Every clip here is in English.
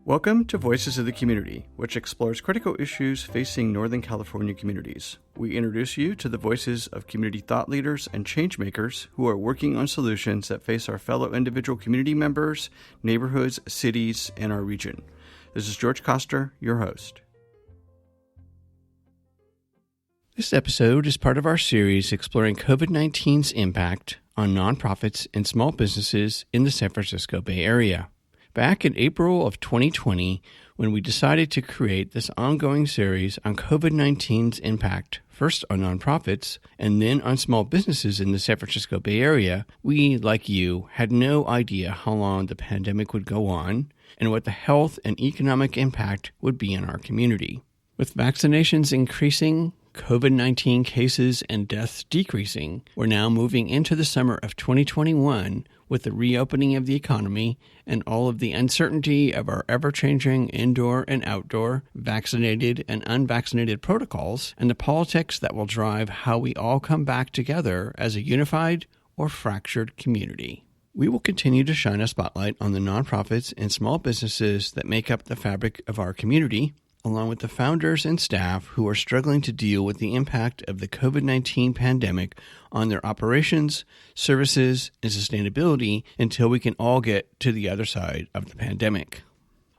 Welcome to Voices of the Community, which explores critical issues facing Northern California communities. We introduce you to the voices of community thought leaders and change makers who are working on solutions that face our fellow individual community members, neighborhoods, cities, and our region. This is George Koster, your host. This episode is part of our series exploring COVID-19's impact on nonprofits and small businesses in the San Francisco Bay Area. Back in April of 2020, when we decided to create this ongoing series on COVID-19's impact, first on nonprofits and then on small businesses in the San Francisco Bay Area, we, like you, had no idea how long the pandemic would go on and what the health and economic impact would be in our community. With vaccinations increasing, COVID-19 cases and deaths decreasing, we're now moving into the summer of 2021 with the reopening of the economy and all of the uncertainty of our ever-changing indoor and outdoor, vaccinated and unvaccinated protocols, and the politics that will drive how we all come back together as a unified or fractured community. We will continue to shine a spotlight on the nonprofits and small businesses that make up the fabric of our community, along with the founders and staff who are struggling to deal with the impact of the COVID-19 pandemic on their operations, services, and sustainability until we can all get to the other side of the pandemic.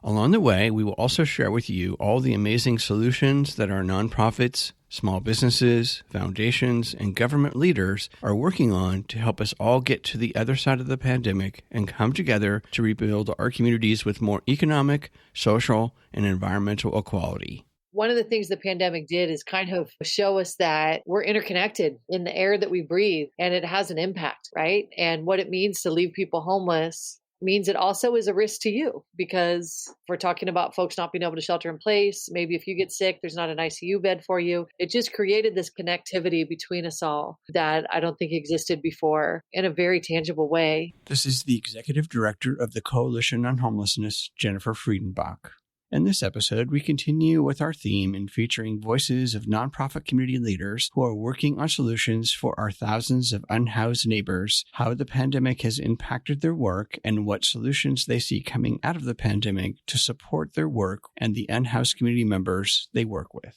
Along the way, we will also share with you all the amazing solutions that our nonprofits, small businesses, foundations, and government leaders are working on to help us all get to the other side of the pandemic and come together to rebuild our communities with more economic, social, and environmental equality. One of the things the pandemic did is kind of show us that we're interconnected in the air that we breathe, and it has an impact, right? And what it means to leave people homeless means it also is a risk to you, because if we're talking about folks not being able to shelter in place, maybe if you get sick, there's not an ICU bed for you. It just created this connectivity between us all that I don't think existed before in a very tangible way. This is the Executive Director of the Coalition on Homelessness, Jennifer Friedenbach. In this episode, we continue with our theme in featuring voices of nonprofit community leaders who are working on solutions for our thousands of unhoused neighbors, how the pandemic has impacted their work, and what solutions they see coming out of the pandemic to support their work and the unhoused community members they work with.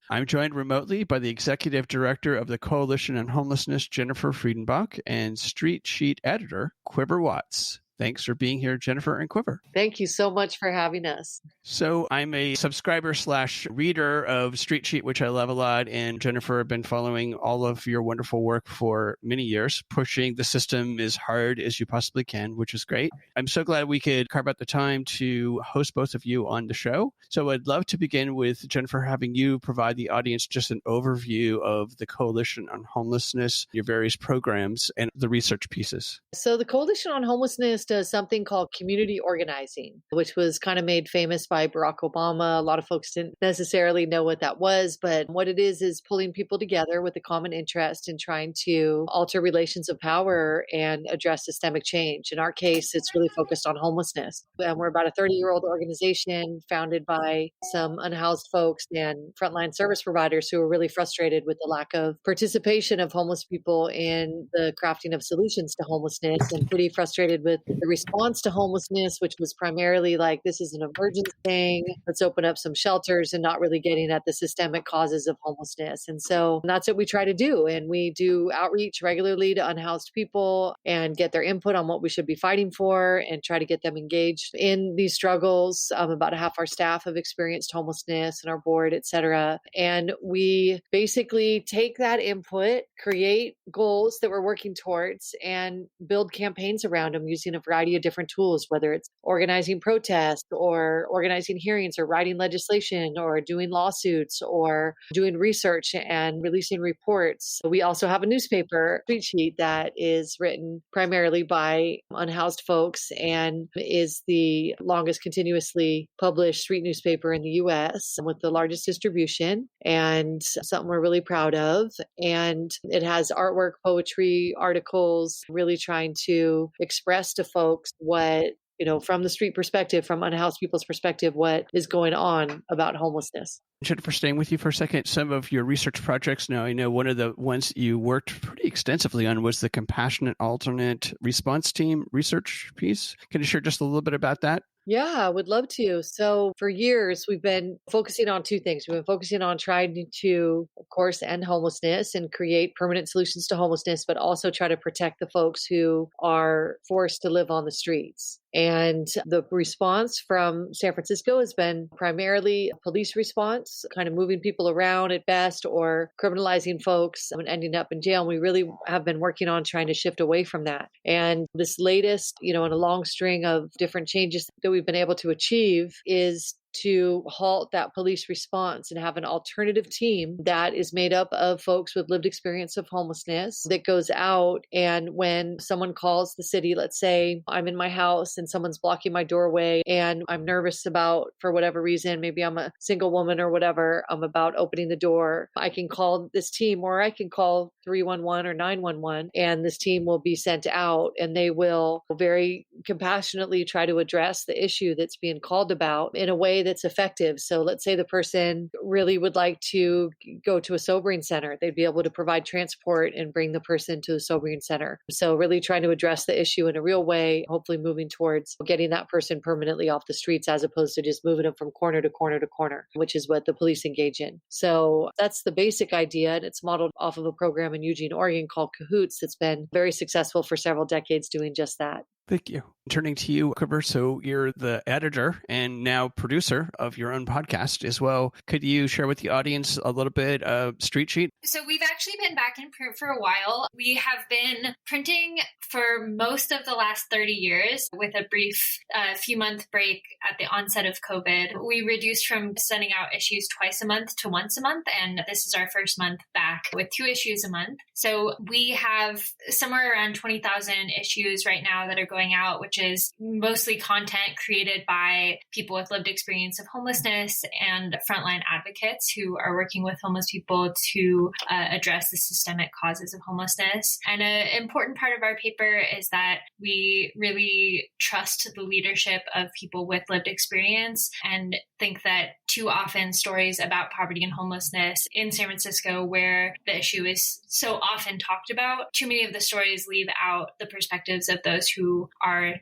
I'm joined remotely by the Executive Director of the Coalition on Homelessness, Jennifer Friedenbach, and Street Sheet Editor, Quiver Watts. Thanks for being here, Jennifer and Quiver. Thank you so much for having us. So I'm a subscriber/reader of Street Sheet, which I love a lot. And Jennifer, I've been following all of your wonderful work for many years, pushing the system as hard as you possibly can, which is great. I'm so glad we could carve out the time to host both of you on the show. So I'd love to begin with, Jennifer, having you provide the audience just an overview of the Coalition on Homelessness, your various programs, and the research pieces. So the Coalition on Homelessness does something called community organizing, which was kind of made famous by Barack Obama. A lot of folks didn't necessarily know what that was, but what it is pulling people together with a common interest in trying to alter relations of power and address systemic change. In our case, it's really focused on homelessness. And we're about a 30-year-old organization founded by some unhoused folks and frontline service providers who are really frustrated with the lack of participation of homeless people in the crafting of solutions to homelessness, and pretty frustrated with the response to homelessness, which was primarily like, this is an emergency thing, let's open up some shelters, and not really getting at the systemic causes of homelessness. And so that's what we try to do. And we do outreach regularly to unhoused people and get their input on what we should be fighting for and try to get them engaged in these struggles. About half our staff have experienced homelessness, and our board, et cetera. And we basically take that input, create goals that we're working towards, and build campaigns around them using a variety of different tools, whether it's organizing protests or organizing hearings or writing legislation or doing lawsuits or doing research and releasing reports. We also have a newspaper, Street Sheet, that is written primarily by unhoused folks and is the longest continuously published street newspaper in the U.S. with the largest distribution, and something we're really proud of. And it has artwork, poetry, articles, really trying to express to folks what, from the street perspective, from unhoused people's perspective, what is going on about homelessness. Jennifer, staying with you for a second, some of your research projects now, I know one of the ones that you worked pretty extensively on was the Compassionate Alternate Response Team research piece. Can you share just a little bit about that? Yeah, I would love to. So, for years, we've been focusing on two things. We've been focusing on trying to, of course, end homelessness and create permanent solutions to homelessness, but also try to protect the folks who are forced to live on the streets. And the response from San Francisco has been primarily a police response, kind of moving people around at best or criminalizing folks and ending up in jail. And we really have been working on trying to shift away from that. And this latest, in a long string of different changes that we've been able to achieve is to halt that police response and have an alternative team that is made up of folks with lived experience of homelessness that goes out. And when someone calls the city, let's say I'm in my house and someone's blocking my doorway and I'm nervous about, for whatever reason, maybe I'm a single woman or whatever, I'm about opening the door, I can call this team or I can call 311 or 911 and this team will be sent out and they will very compassionately try to address the issue that's being called about in a way that's effective. So let's say the person really would like to go to a sobering center. They'd be able to provide transport and bring the person to the sobering center. So really trying to address the issue in a real way, hopefully moving towards getting that person permanently off the streets as opposed to just moving them from corner to corner to corner, which is what the police engage in. So that's the basic idea. And it's modeled off of a program in Eugene, Oregon called Cahoots that's been very successful for several decades doing just that. Thank you. Turning to you, Quiver, so you're the editor and now producer of your own podcast as well. Could you share with the audience a little bit of Street Sheet? So we've actually been back in print for a while. We have been printing for most of the last 30 years with a brief few-month break at the onset of COVID. We reduced from sending out issues twice a month to once a month, and this is our first month back with 2 issues a month. So we have somewhere around 20,000 issues right now that are going out, which is mostly content created by people with lived experience of homelessness and frontline advocates who are working with homeless people to address the systemic causes of homelessness. And an important part of our paper is that we really trust the leadership of people with lived experience and think that too often stories about poverty and homelessness in San Francisco, where the issue is so often talked about, too many of the stories leave out the perspectives of those who are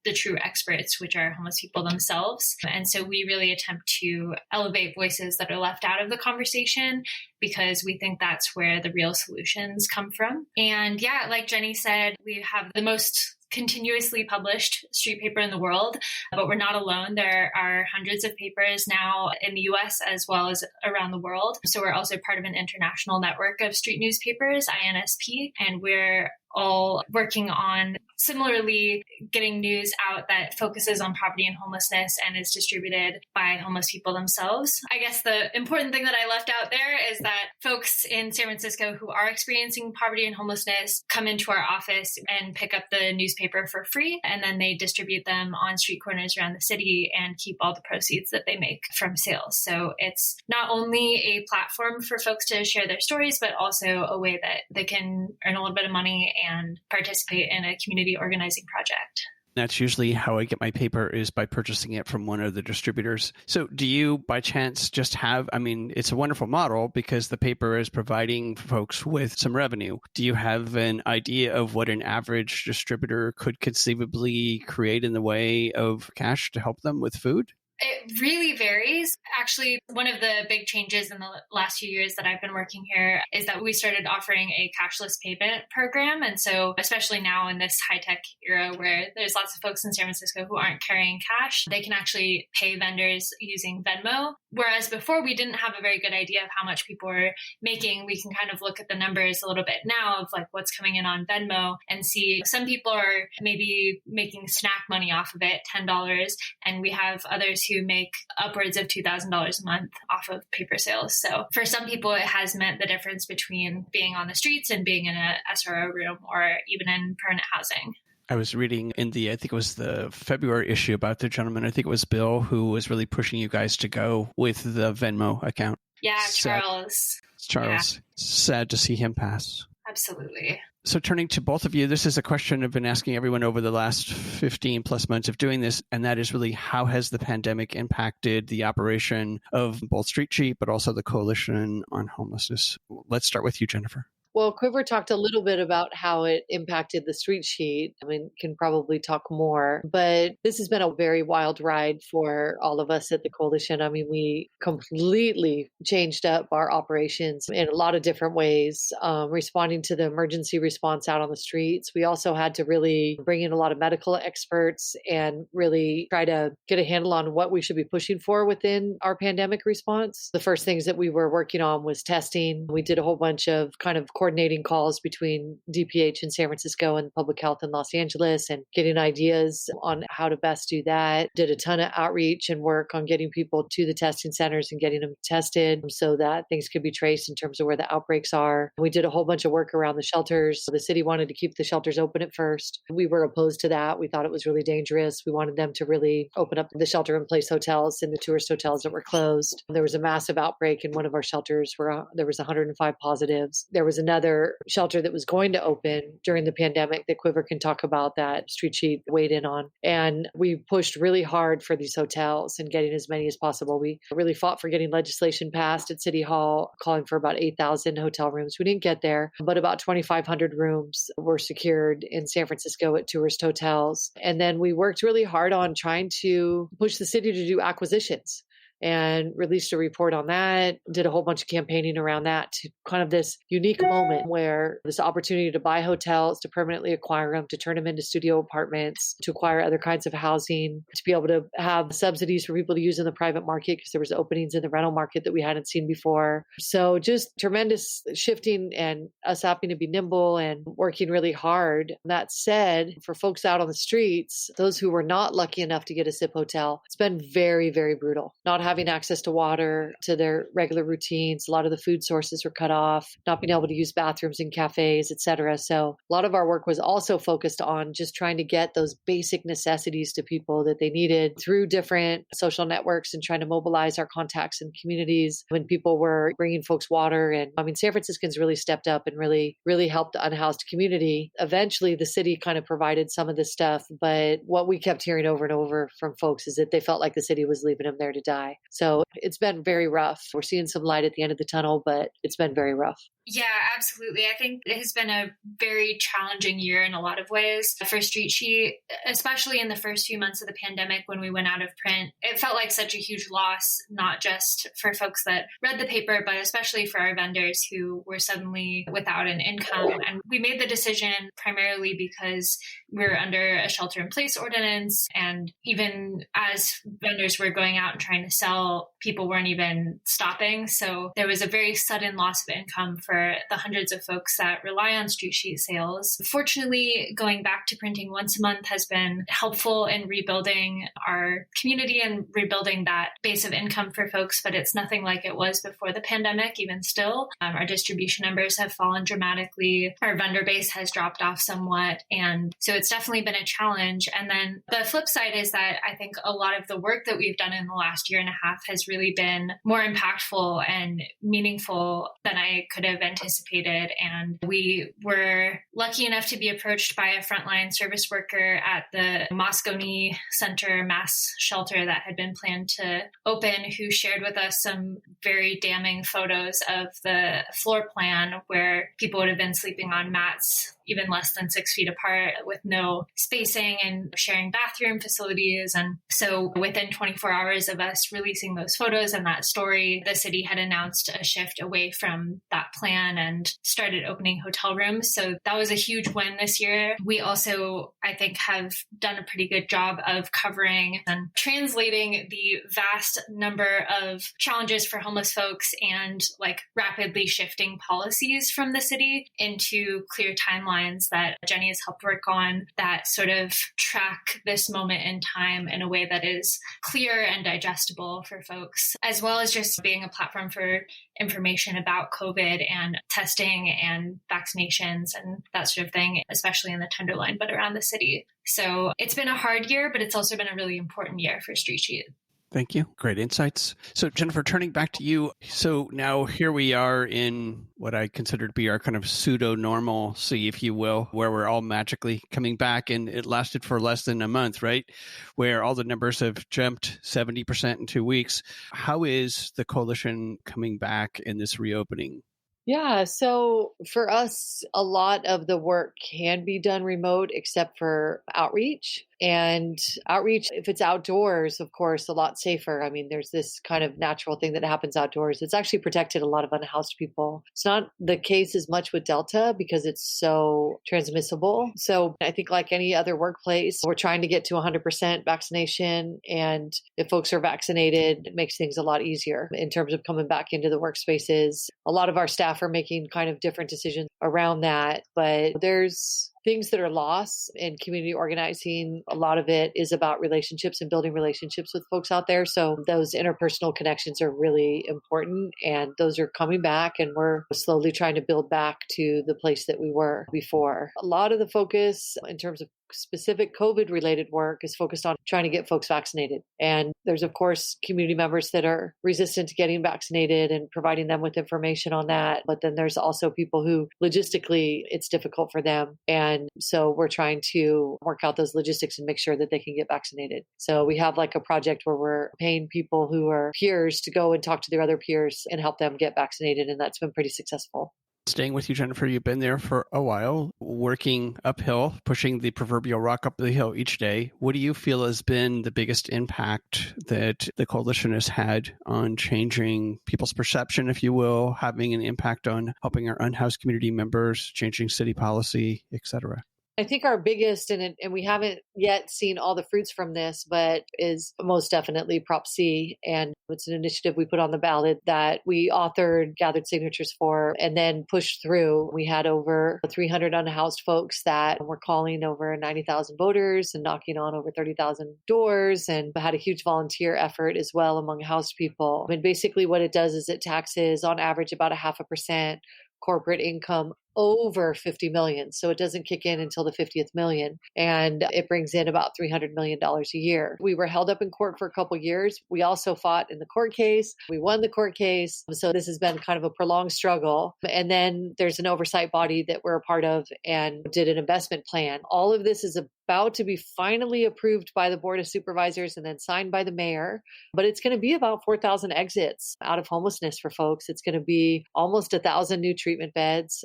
the true experts, which are homeless people themselves. And so we really attempt to elevate voices that are left out of the conversation because we think that's where the real solutions come from. And yeah, like Jenny said, we have the most continuously published street paper in the world, but we're not alone. There are hundreds of papers now in the US as well as around the world. So we're also part of an international network of street newspapers, INSP, and we're all working on similarly getting news out that focuses on poverty and homelessness and is distributed by homeless people themselves. I guess the important thing that I left out there is that folks in San Francisco who are experiencing poverty and homelessness come into our office and pick up the newspaper for free, and then they distribute them on street corners around the city and keep all the proceeds that they make from sales. So it's not only a platform for folks to share their stories, but also a way that they can earn a little bit of money and participate in a community organizing project. That's usually how I get my paper, is by purchasing it from one of the distributors. So do you by chance just have, it's a wonderful model because the paper is providing folks with some revenue. Do you have an idea of what an average distributor could conceivably create in the way of cash to help them with food? It really varies. Actually, one of the big changes in the last few years that I've been working here is that we started offering a cashless payment program. And so, especially now in this high-tech era where there's lots of folks in San Francisco who aren't carrying cash, they can actually pay vendors using Venmo. Whereas before, we didn't have a very good idea of how much people were making. We can kind of look at the numbers a little bit now of like what's coming in on Venmo and see some people are maybe making snack money off of it, $10, and we have others who make upwards of $2,000 a month off of paper sales. So for some people, it has meant the difference between being on the streets and being in a SRO room or even in permanent housing. I was reading in I think it was the February issue about the gentleman, I think it was Bill, who was really pushing you guys to go with the Venmo account. Yeah, Charles. Yeah. Sad to see him pass. Absolutely. So turning to both of you, this is a question I've been asking everyone over the last 15 plus months of doing this, and that is really, how has the pandemic impacted the operation of both Street Sheet, but also the Coalition on Homelessness? Let's start with you, Jennifer. Well, Quiver talked a little bit about how it impacted the street sheet. I mean, can probably talk more, but this has been a very wild ride for all of us at the coalition. I mean, we completely changed up our operations in a lot of different ways, responding to the emergency response out on the streets. We also had to really bring in a lot of medical experts and really try to get a handle on what we should be pushing for within our pandemic response. The first things that we were working on was testing. We did a whole bunch of kind of coordinating calls between DPH in San Francisco and public health in Los Angeles and getting ideas on how to best do that. Did a ton of outreach and work on getting people to the testing centers and getting them tested so that things could be traced in terms of where the outbreaks are. We did a whole bunch of work around the shelters. The city wanted to keep the shelters open at first. We were opposed to that. We thought it was really dangerous. We wanted them to really open up the shelter-in-place hotels and the tourist hotels that were closed. There was a massive outbreak in one of our shelters where there was 105 positives. There was another shelter that was going to open during the pandemic that Quiver can talk about that Street Sheet weighed in on. And we pushed really hard for these hotels and getting as many as possible. We really fought for getting legislation passed at City Hall, calling for about 8,000 hotel rooms. We didn't get there, but about 2,500 rooms were secured in San Francisco at tourist hotels. And then we worked really hard on trying to push the city to do acquisitions, and released a report on that, did a whole bunch of campaigning around that, to kind of this unique moment where this opportunity to buy hotels, to permanently acquire them, to turn them into studio apartments, to acquire other kinds of housing, to be able to have subsidies for people to use in the private market because there was openings in the rental market that we hadn't seen before. So just tremendous shifting and us having to be nimble and working really hard. That said, for folks out on the streets, those who were not lucky enough to get a SIP hotel, it's been very, very brutal. Not having access to water, to their regular routines. A lot of the food sources were cut off, not being able to use bathrooms in cafes, et cetera. So a lot of our work was also focused on just trying to get those basic necessities to people that they needed through different social networks and trying to mobilize our contacts in communities when people were bringing folks water. And I mean, San Franciscans really stepped up and really, really helped the unhoused community. Eventually, the city kind of provided some of this stuff, but what we kept hearing over and over from folks is that they felt like the city was leaving them there to die. So it's been very rough. We're seeing some light at the end of the tunnel, but it's been very rough. Yeah, absolutely. I think it has been a very challenging year in a lot of ways for Street Sheet, especially in the first few months of the pandemic when we went out of print. It felt like such a huge loss, not just for folks that read the paper, but especially for our vendors who were suddenly without an income. And we made the decision primarily because we were under a shelter-in-place ordinance. And even as vendors were going out and trying to sell, people weren't even stopping. So there was a very sudden loss of income for the hundreds of folks that rely on Street Sheet sales. Fortunately, going back to printing once a month has been helpful in rebuilding our community and rebuilding that base of income for folks, but it's nothing like it was before the pandemic, even still. Our distribution numbers have fallen dramatically. Our vendor base has dropped off somewhat. And so it's definitely been a challenge. And then the flip side is that I think a lot of the work that we've done in the last year and a half has really been more impactful and meaningful than I could have anticipated. And we were lucky enough to be approached by a frontline service worker at the Moscone Center mass shelter that had been planned to open, who shared with us some very damning photos of the floor plan where people would have been sleeping on mats even less than 6 feet apart with no spacing and sharing bathroom facilities. And so within 24 hours of us releasing those photos and that story, the city had announced a shift away from that plan and started opening hotel rooms. So that was a huge win this year. We also, I think, have done a pretty good job of covering and translating the vast number of challenges for homeless folks and like rapidly shifting policies from the city into clear timelines that Jenny has helped work on that sort of track this moment in time in a way that is clear and digestible for folks, as well as just being a platform for information about COVID and testing and vaccinations and that sort of thing, especially in the Tenderloin, but around the city. So it's been a hard year, but it's also been a really important year for Street Sheet. Thank you. Great insights. So Jennifer, turning back to you. So now here we are in what I consider to be our kind of pseudo-normalcy, if you will, where we're all magically coming back. And it lasted for less than a month, right? Where all the numbers have jumped 70% in 2 weeks. How is the coalition coming back in this reopening? Yeah. So for us, a lot of the work can be done remote except for outreach. And outreach, if it's outdoors, of course, a lot safer. I mean, there's this kind of natural thing that happens outdoors. It's actually protected a lot of unhoused people. It's not the case as much with Delta because it's so transmissible. So I think like any other workplace, we're trying to get to 100% vaccination. And if folks are vaccinated, it makes things a lot easier in terms of coming back into the workspaces. A lot of our staff are making kind of different decisions around that, but there's things that are lost in community organizing. A lot of it is about relationships and building relationships with folks out there. So those interpersonal connections are really important and those are coming back and we're slowly trying to build back to the place that we were before. A lot of the focus in terms of specific COVID related work is focused on trying to get folks vaccinated. And there's, of course, community members that are resistant to getting vaccinated and providing them with information on that. But then there's also people who logistically it's difficult for them. And so we're trying to work out those logistics and make sure that they can get vaccinated. So we have like a project where we're paying people who are peers to go and talk to their other peers and help them get vaccinated. And that's been pretty successful. Staying with you, Jennifer, you've been there for a while, working uphill, pushing the proverbial rock up the hill each day. What do you feel has been the biggest impact that the coalition has had on changing people's perception, if you will, having an impact on helping our unhoused community members, changing city policy, et cetera? I think our biggest, and we haven't yet seen all the fruits from this, but is most definitely Prop C. And it's an initiative we put on the ballot that we authored, gathered signatures for, and then pushed through. We had over 300 unhoused folks that were calling over 90,000 voters and knocking on over 30,000 doors, and had a huge volunteer effort as well among housed people. And basically what it does is it taxes on average about 0.5% corporate income over 50 million. So it doesn't kick in until the 50th million. And it brings in about $300 million a year. We were held up in court for a couple of years. We also fought in the court case. We won the court case. So this has been kind of a prolonged struggle. And then there's an oversight body that we're a part of and did an investment plan. All of this is about to be finally approved by the Board of Supervisors and then signed by the mayor. But it's going to be about 4,000 exits out of homelessness for folks. It's going to be almost 1,000 new treatment beds,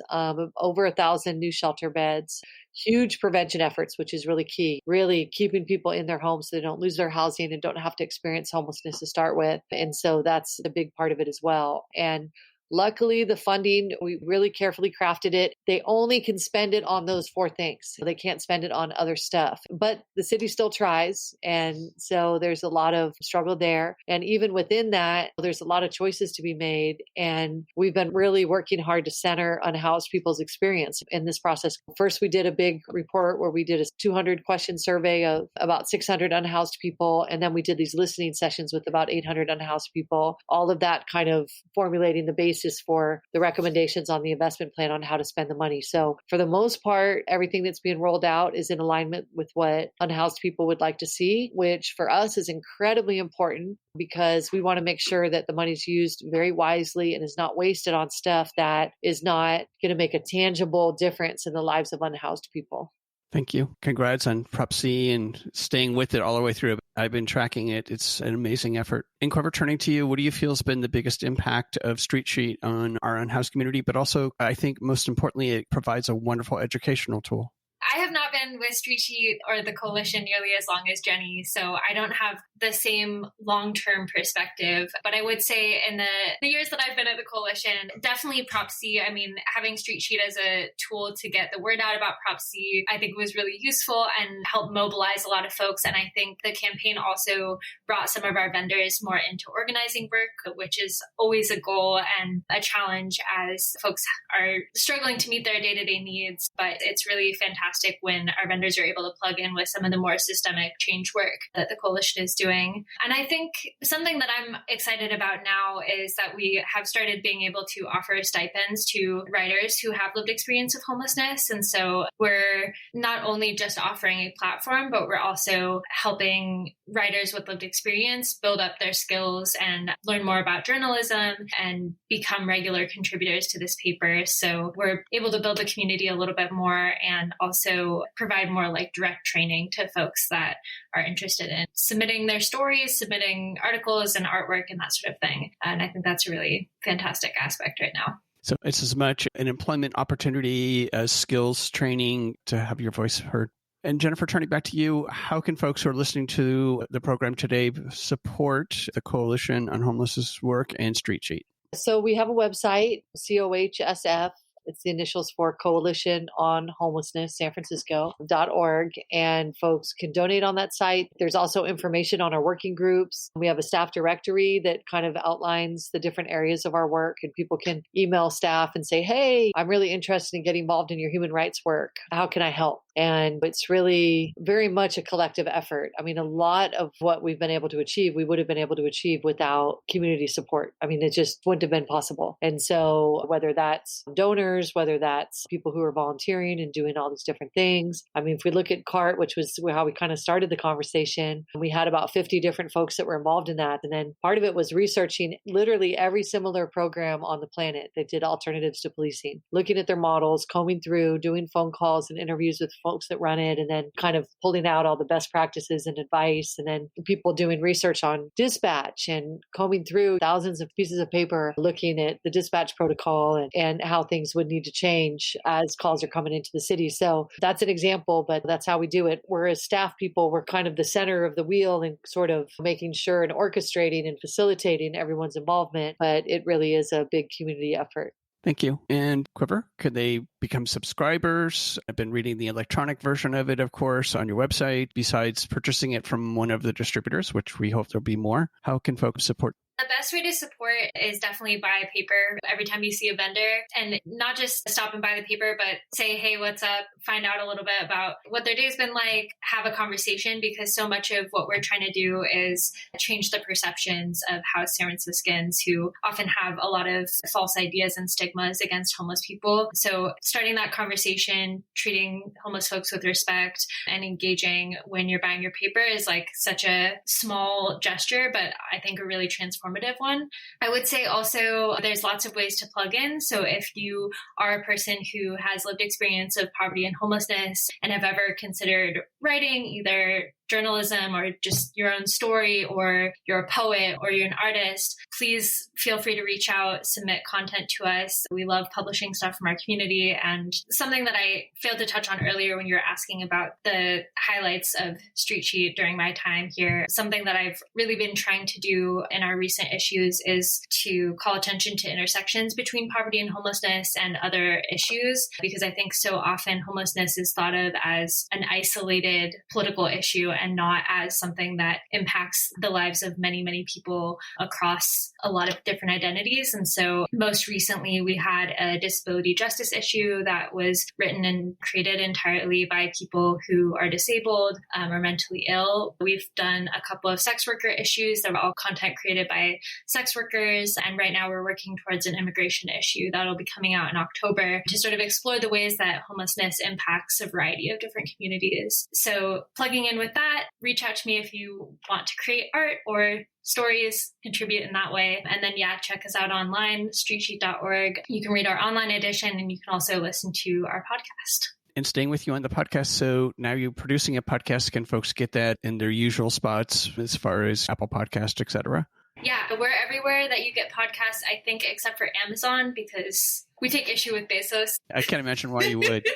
over 1,000 new shelter beds, huge prevention efforts, which is really key, really keeping people in their homes so they don't lose their housing and don't have to experience homelessness to start with. And so that's a big part of it as well. And luckily, the funding, we really carefully crafted it. They only can spend it on those 4 things. So they can't spend it on other stuff. But the city still tries. And so there's a lot of struggle there. And even within that, there's a lot of choices to be made. And we've been really working hard to center unhoused people's experience in this process. First, we did a big report where we did a 200 question survey of about 600 unhoused people. And then we did these listening sessions with about 800 unhoused people. All of that kind of formulating the basis for the recommendations on the investment plan on how to spend the money. So for the most part, everything that's being rolled out is in alignment with what unhoused people would like to see, which for us is incredibly important because we want to make sure that the money's used very wisely and is not wasted on stuff that is not going to make a tangible difference in the lives of unhoused people. Thank you. Congrats on Prop C and staying with it all the way through. I've been tracking it. It's an amazing effort. And Quiver, turning to you, what do you feel has been the biggest impact of Street Sheet on our unhoused community? But also, I think most importantly, it provides a wonderful educational tool. I have not been with Street Sheet or the coalition nearly as long as Jenny, so I don't have the same long-term perspective. But I would say in the years that I've been at the coalition, definitely Prop C. I mean, having Street Sheet as a tool to get the word out about Prop C, I think was really useful and helped mobilize a lot of folks. And I think the campaign also brought some of our vendors more into organizing work, which is always a goal and a challenge as folks are struggling to meet their day-to-day needs. But it's really fantastic when our vendors are able to plug in with some of the more systemic change work that the coalition is doing. And I think something that I'm excited about now is that we have started being able to offer stipends to writers who have lived experience of homelessness. And so we're not only just offering a platform, but we're also helping writers with lived experience build up their skills and learn more about journalism and become regular contributors to this paper. So we're able to build the community a little bit more and also provide more like direct training to folks that are interested in submitting their stories, submitting articles and artwork and that sort of thing. And I think that's a really fantastic aspect right now. So it's as much an employment opportunity as skills training to have your voice heard. And Jennifer, turning back to you, how can folks who are listening to the program today support the Coalition on Homelessness work and Street Sheet? So we have a website, COHSF. It's the initials for Coalition on Homelessness, San Francisco.org. And folks can donate on that site. There's also information on our working groups. We have a staff directory that kind of outlines the different areas of our work. And people can email staff and say, hey, I'm really interested in getting involved in your human rights work. How can I help? And it's really very much a collective effort. I mean, a lot of what we've been able to achieve, we would have been able to achieve without community support. I mean, it just wouldn't have been possible. And so whether that's donors, whether that's people who are volunteering and doing all these different things. I mean, if we look at CART, which was how we kind of started the conversation, we had about 50 different folks that were involved in that. And then part of it was researching literally every similar program on the planet that did alternatives to policing, looking at their models, combing through, doing phone calls and interviews with folks that run it, and then kind of pulling out all the best practices and advice, and then people doing research on dispatch and combing through thousands of pieces of paper, looking at the dispatch protocol and how things would need to change as calls are coming into the city. So that's an example, but that's how we do it. Whereas staff people, we're kind of the center of the wheel and sort of making sure and orchestrating and facilitating everyone's involvement, but it really is a big community effort. Thank you. And Quiver, could they become subscribers? I've been reading the electronic version of it, of course, on your website. Besides purchasing it from one of the distributors, which we hope there'll be more, how can folks support? The best way to support is definitely buy a paper every time you see a vendor, and not just stop and buy the paper, but say, hey, what's up? Find out a little bit about what their day's been like, have a conversation, because so much of what we're trying to do is change the perceptions of how San Franciscans, who often have a lot of false ideas and stigmas against homeless people. So starting that conversation, treating homeless folks with respect and engaging when you're buying your paper is like such a small gesture, but I think a really transformative one. I would say also there's lots of ways to plug in. So if you are a person who has lived experience of poverty and homelessness and have ever considered writing either journalism or just your own story, or you're a poet or you're an artist, please feel free to reach out, submit content to us. We love publishing stuff from our community. And something that I failed to touch on earlier when you were asking about the highlights of Street Sheet during my time here, something that I've really been trying to do in our recent issues is to call attention to intersections between poverty and homelessness and other issues, because I think so often homelessness is thought of as an isolated political issue and not as something that impacts the lives of many, many people across a lot of different identities. And so most recently, we had a disability justice issue that was written and created entirely by people who are disabled or mentally ill. We've done a couple of sex worker issues that are all content created by sex workers. And right now we're working towards an immigration issue that'll be coming out in October to sort of explore the ways that homelessness impacts a variety of different communities. So plugging in with that, reach out to me if you want to create art or stories, contribute in that way. And then, check us out online, streetsheet.org. You can read our online edition, and you can also listen to our podcast. And staying with you on the podcast, so now you're producing a podcast. Can folks get that in their usual spots as far as Apple Podcast, et cetera? Yeah, we're everywhere that you get podcasts, I think, except for Amazon, because we take issue with Bezos. I can't imagine why you would.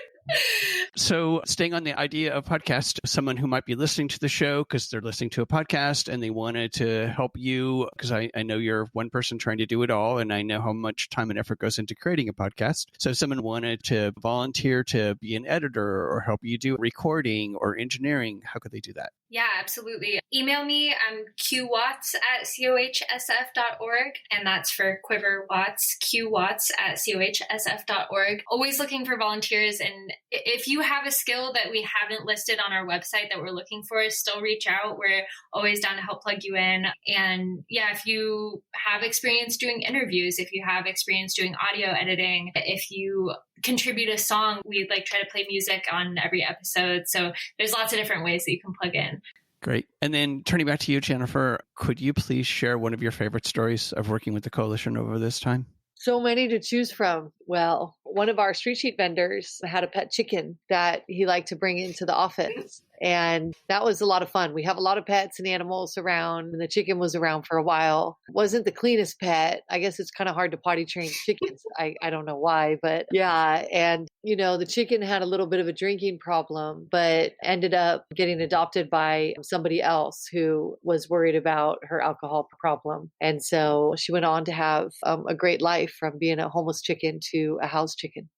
So staying on the idea of podcast, someone who might be listening to the show because they're listening to a podcast and they wanted to help you, because I know you're one person trying to do it all, and I know how much time and effort goes into creating a podcast. So if someone wanted to volunteer to be an editor or help you do recording or engineering, how could they do that? Yeah, absolutely. Email me. I'm qwatts@cohsf.org, and that's for Quiver Watts, qwatts@cohsf.org. Always looking for volunteers. And if you have a skill that we haven't listed on our website that we're looking for, still reach out. We're always down to help plug you in. And if you have experience doing interviews, if you have experience doing audio editing, if you contribute a song, we try to play music on every episode. So there's lots of different ways that you can plug in. Great. And then turning back to you, Jennifer, could you please share one of your favorite stories of working with the Coalition over this time? So many to choose from. Well, one of our street sheet vendors had a pet chicken that he liked to bring into the office. And that was a lot of fun. We have a lot of pets and animals around, and the chicken was around for a while. Wasn't the cleanest pet. I guess it's kind of hard to potty train chickens. I don't know why, but yeah. And, the chicken had a little bit of a drinking problem, but ended up getting adopted by somebody else who was worried about her alcohol problem. And so she went on to have a great life from being a homeless chicken to a house chicken.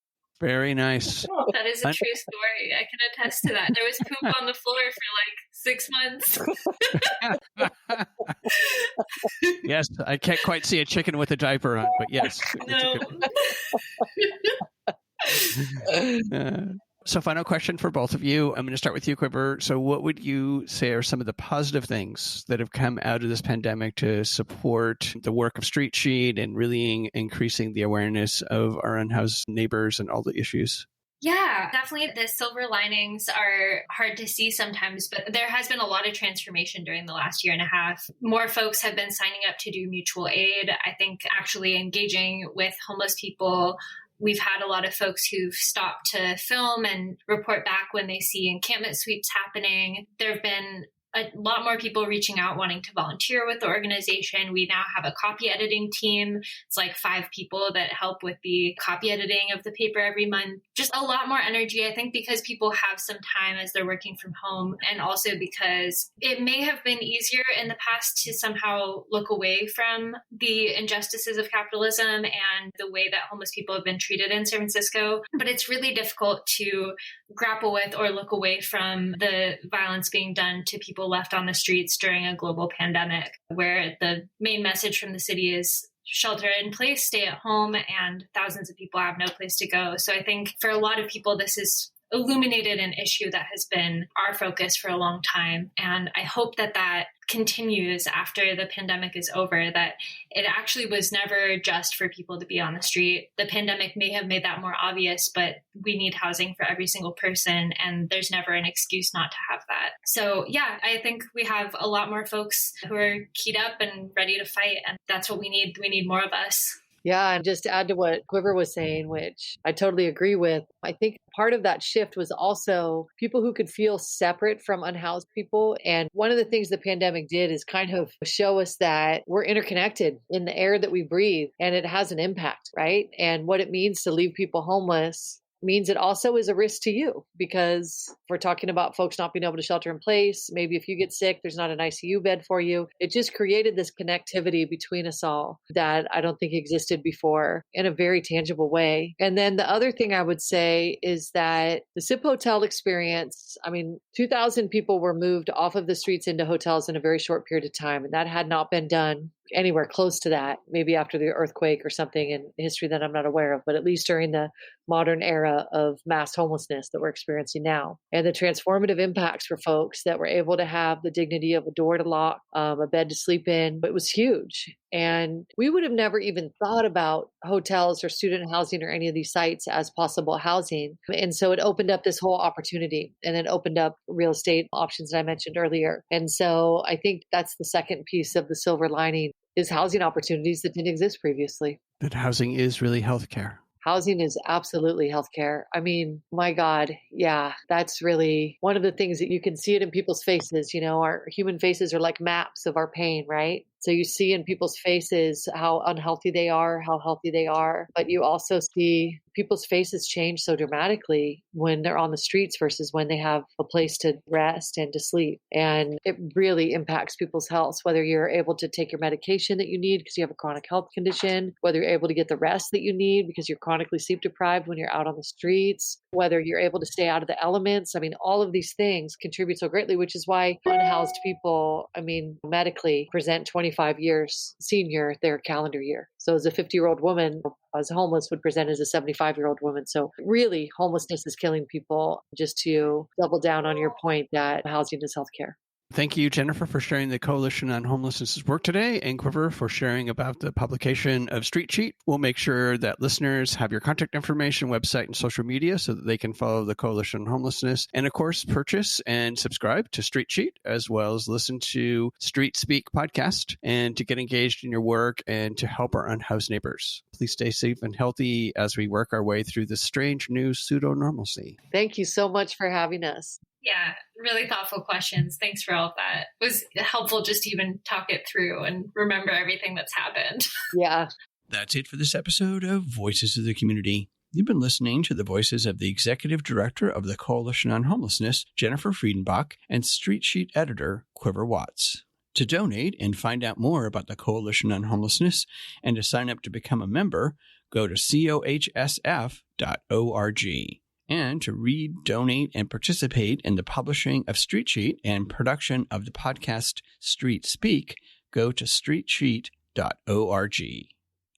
Very nice. That is a true story. I can attest to that. There was poop on the floor for 6 months. Yes, I can't quite see a chicken with a diaper on, but yes. No. So final question for both of you. I'm going to start with you, Quiver. So what would you say are some of the positive things that have come out of this pandemic to support the work of Street Sheet and really increasing the awareness of our unhoused neighbors and all the issues? Yeah, definitely the silver linings are hard to see sometimes, but there has been a lot of transformation during the last year and a half. More folks have been signing up to do mutual aid. I think actually engaging with homeless people. We've had a lot of folks who've stopped to film and report back when they see encampment sweeps happening. There have been a lot more people reaching out wanting to volunteer with the organization. We now have a copy editing team. It's like 5 people that help with the copy editing of the paper every month. Just a lot more energy, I think, because people have some time as they're working from home, and also because it may have been easier in the past to somehow look away from the injustices of capitalism and the way that homeless people have been treated in San Francisco. But it's really difficult to grapple with or look away from the violence being done to people left on the streets during a global pandemic, where the main message from the city is shelter in place, stay at home, and thousands of people have no place to go. So I think for a lot of people, this is illuminated an issue that has been our focus for a long time. And I hope that that continues after the pandemic is over, that it actually was never just for people to be on the street. The pandemic may have made that more obvious, but we need housing for every single person, and there's never an excuse not to have that. So yeah, I think we have a lot more folks who are keyed up and ready to fight, and that's what we need. We need more of us. Yeah, and just to add to what Quiver was saying, which I totally agree with, I think part of that shift was also people who could feel separate from unhoused people. And one of the things the pandemic did is kind of show us that we're interconnected in the air that we breathe, and it has an impact, right? And what it means to leave people homeless means it also is a risk to you, because if we're talking about folks not being able to shelter in place, maybe if you get sick, there's not an ICU bed for you. It just created this connectivity between us all that I don't think existed before in a very tangible way. And then the other thing I would say is that the SIP hotel experience, 2,000 people were moved off of the streets into hotels in a very short period of time. And that had not been done anywhere close to that, maybe after the earthquake or something in history that I'm not aware of, but at least during the modern era of mass homelessness that we're experiencing now. And the transformative impacts for folks that were able to have the dignity of a door to lock, a bed to sleep in, it was huge. And we would have never even thought about hotels or student housing or any of these sites as possible housing. And so it opened up this whole opportunity, and it opened up real estate options that I mentioned earlier. And so I think that's the second piece of the silver lining, is housing opportunities that didn't exist previously. That housing is really healthcare. Housing is absolutely healthcare. My God, yeah, that's really one of the things that you can see it in people's faces. Our human faces are like maps of our pain, right? So you see in people's faces how unhealthy they are, how healthy they are, but you also see people's faces change so dramatically when they're on the streets versus when they have a place to rest and to sleep. And it really impacts people's health, whether you're able to take your medication that you need because you have a chronic health condition, whether you're able to get the rest that you need because you're chronically sleep deprived when you're out on the streets, whether you're able to stay out of the elements. All of these things contribute so greatly, which is why unhoused people, medically present 25 years senior their calendar year. So as a 50-year-old woman, as homeless would present as a 75-year-old woman. So really, homelessness is killing people, just to double down on your point that housing is healthcare. Thank you, Jennifer, for sharing the Coalition on Homelessness's work today, and Quiver for sharing about the publication of Street Sheet. We'll make sure that listeners have your contact information, website, and social media so that they can follow the Coalition on Homelessness. And of course, purchase and subscribe to Street Sheet, as well as listen to Street Speak podcast, and to get engaged in your work and to help our unhoused neighbors. Please stay safe and healthy as we work our way through this strange new pseudo-normalcy. Thank you so much for having us. Yeah, really thoughtful questions. Thanks for all of that. It was helpful just to even talk it through and remember everything that's happened. Yeah. That's it for this episode of Voices of the Community. You've been listening to the voices of the Executive Director of the Coalition on Homelessness, Jennifer Friedenbach, and Street Sheet Editor, Quiver Watts. To donate and find out more about the Coalition on Homelessness and to sign up to become a member, go to cohsf.org. And to read, donate, and participate in the publishing of Street Sheet and production of the podcast Street Speak, go to streetsheet.org.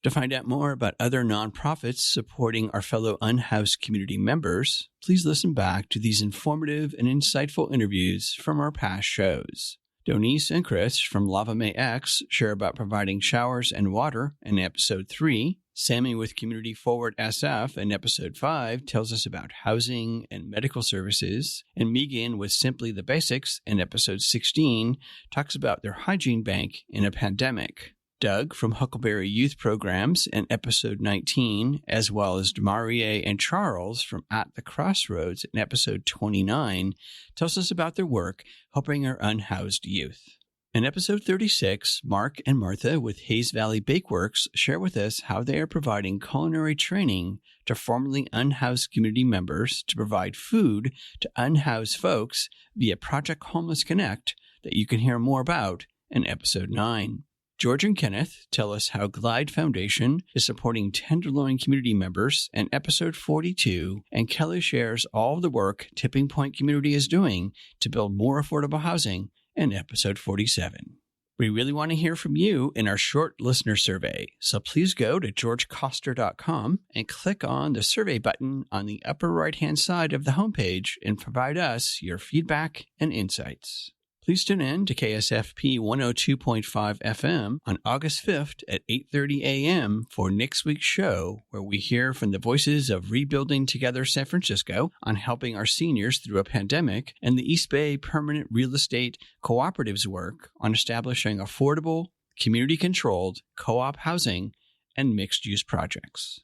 To find out more about other nonprofits supporting our fellow unhoused community members, please listen back to these informative and insightful interviews from our past shows. Donice and Chris from Lava May X share about providing showers and water in Episode 3. Sammy with Community Forward SF in Episode 5 tells us about housing and medical services. And Megan with Simply the Basics in Episode 16 talks about their hygiene bank in a pandemic. Doug from Huckleberry Youth Programs in Episode 19, as well as Demarie and Charles from At the Crossroads in Episode 29, tells us about their work helping our unhoused youth. In Episode 36, Mark and Martha with Hayes Valley Bakeworks share with us how they are providing culinary training to formerly unhoused community members to provide food to unhoused folks via Project Homeless Connect that you can hear more about in Episode 9. George and Kenneth tell us how Glide Foundation is supporting Tenderloin community members in Episode 42, and Kelly shares all of the work Tipping Point Community is doing to build more affordable housing in Episode 47. We really want to hear from you in our short listener survey, so please go to georgecoster.com and click on the survey button on the upper right-hand side of the homepage and provide us your feedback and insights. Please tune in to KSFP 102.5 FM on August 5th at 8:30 a.m. for next week's show, where we hear from the voices of Rebuilding Together San Francisco on helping our seniors through a pandemic, and the East Bay Permanent Real Estate Cooperative's work on establishing affordable, community-controlled co-op housing and mixed-use projects.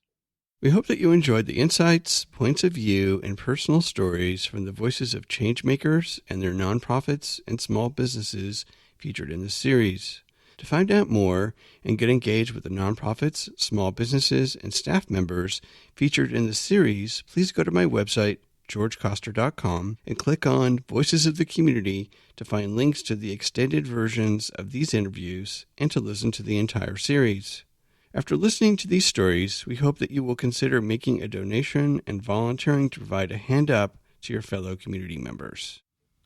We hope that you enjoyed the insights, points of view, and personal stories from the voices of changemakers and their nonprofits and small businesses featured in this series. To find out more and get engaged with the nonprofits, small businesses, and staff members featured in the series, please go to my website, georgecoster.com, and click on Voices of the Community to find links to the extended versions of these interviews and to listen to the entire series. After listening to these stories, we hope that you will consider making a donation and volunteering to provide a hand up to your fellow community members.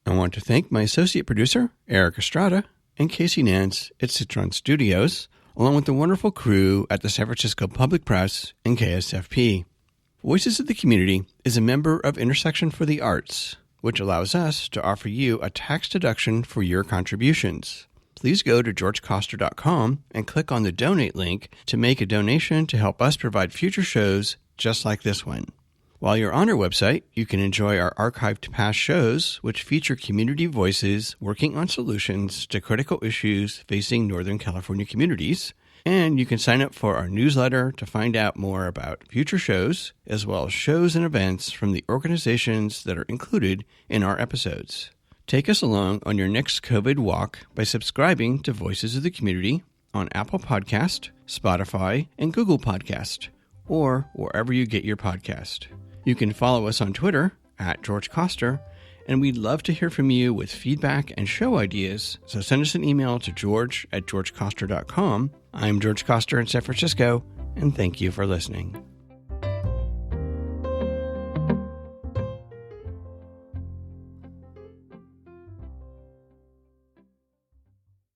I want to thank my associate producer, Eric Estrada, and Casey Nance at Citron Studios, along with the wonderful crew at the San Francisco Public Press and KSFP. Voices of the Community is a member of Intersection for the Arts, which allows us to offer you a tax deduction for your contributions. Please go to georgecoster.com and click on the donate link to make a donation to help us provide future shows just like this one. While you're on our website, you can enjoy our archived past shows, which feature community voices working on solutions to critical issues facing Northern California communities. And you can sign up for our newsletter to find out more about future shows, as well as shows and events from the organizations that are included in our episodes. Take us along on your next COVID walk by subscribing to Voices of the Community on Apple Podcast, Spotify, and Google Podcast, or wherever you get your podcast. You can follow us on Twitter at George Coster, and we'd love to hear from you with feedback and show ideas, so send us an email to george@georgecoster.com. I'm George Coster in San Francisco, and thank you for listening.